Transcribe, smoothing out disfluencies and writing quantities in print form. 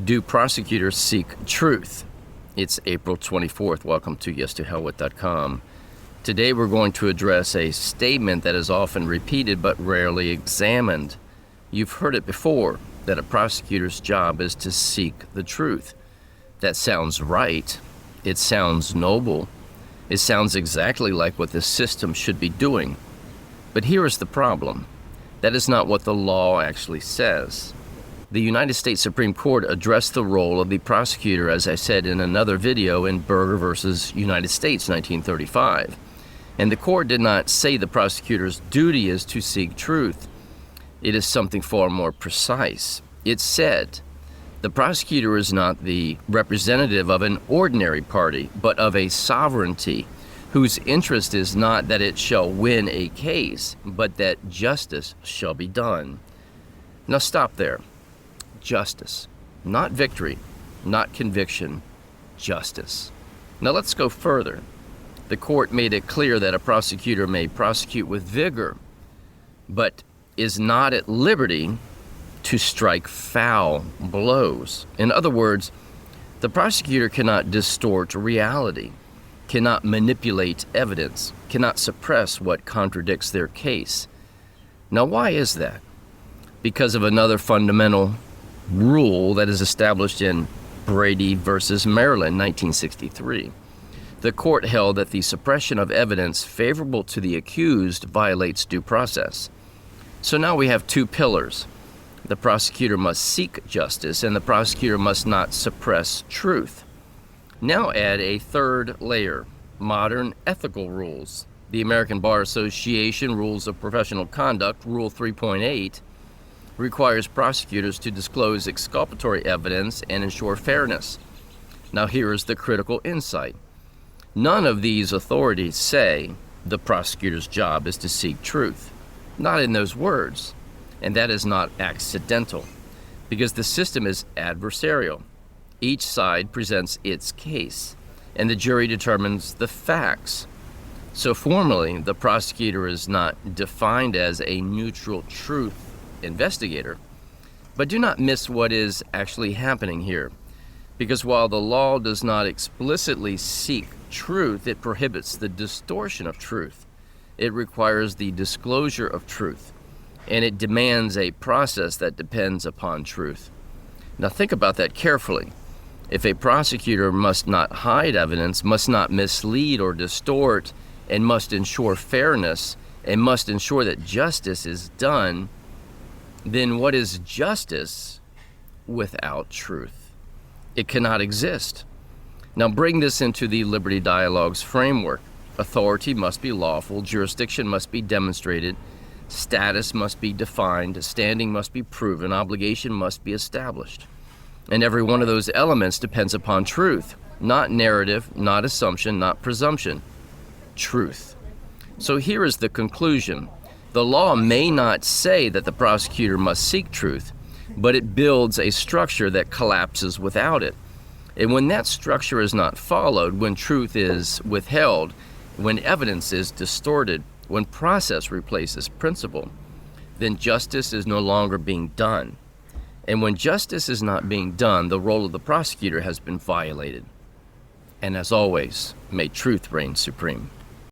Do prosecutors seek truth? It's April 24th. Welcome to yes2hellwith.com. Today we're going to address a statement that is often repeated but rarely examined. You've heard it before, that a prosecutor's job is to seek the truth. That sounds right. It sounds noble. It sounds exactly like what the system should be doing. But here is the problem. That is not what the law actually says. The United States Supreme Court addressed the role of the prosecutor, as I said in another video, in Berger versus United States, 1935. And the court did not say the prosecutor's duty is to seek truth. It is something far more precise. It said, the prosecutor is not the representative of an ordinary party, but of a sovereignty, whose interest is not that it shall win a case, but that justice shall be done. Now stop there. Justice, not victory, not conviction, justice. Now let's go further. The court made it clear that a prosecutor may prosecute with vigor, but is not at liberty to strike foul blows. In other words, the prosecutor cannot distort reality, cannot manipulate evidence, cannot suppress what contradicts their case. Now why is that? Because of another fundamental rule that is established in Brady versus Maryland, 1963. The court held that the suppression of evidence favorable to the accused violates due process. So now we have two pillars. The prosecutor must seek justice, and the prosecutor must not suppress truth. Now add a third layer, modern ethical rules. The American Bar Association Rules of Professional Conduct, Rule 3.8, requires prosecutors to disclose exculpatory evidence and ensure fairness. Now here is the critical insight. None of these authorities say the prosecutor's job is to seek truth. Not in those words. And that is not accidental, because the system is adversarial. Each side presents its case, and the jury determines the facts. So formally, the prosecutor is not defined as a neutral truth investigator. But do not miss what is actually happening here, because while the law does not explicitly seek truth, it prohibits the distortion of truth. It requires the disclosure of truth, and it demands a process that depends upon truth. Now think about that carefully. If a prosecutor must not hide evidence, must not mislead or distort, and must ensure fairness, and must ensure that justice is done, then what is justice without truth? It cannot exist. Now bring this into the Liberty Dialogue's framework. Authority must be lawful, jurisdiction must be demonstrated, status must be defined, standing must be proven, obligation must be established. And every one of those elements depends upon truth, not narrative, not assumption, not presumption. Truth. So here is the conclusion. The law may not say that the prosecutor must seek truth, but it builds a structure that collapses without it. And when that structure is not followed, when truth is withheld, when evidence is distorted, when process replaces principle, then justice is no longer being done. And when justice is not being done, the role of the prosecutor has been violated. And as always, may truth reign supreme.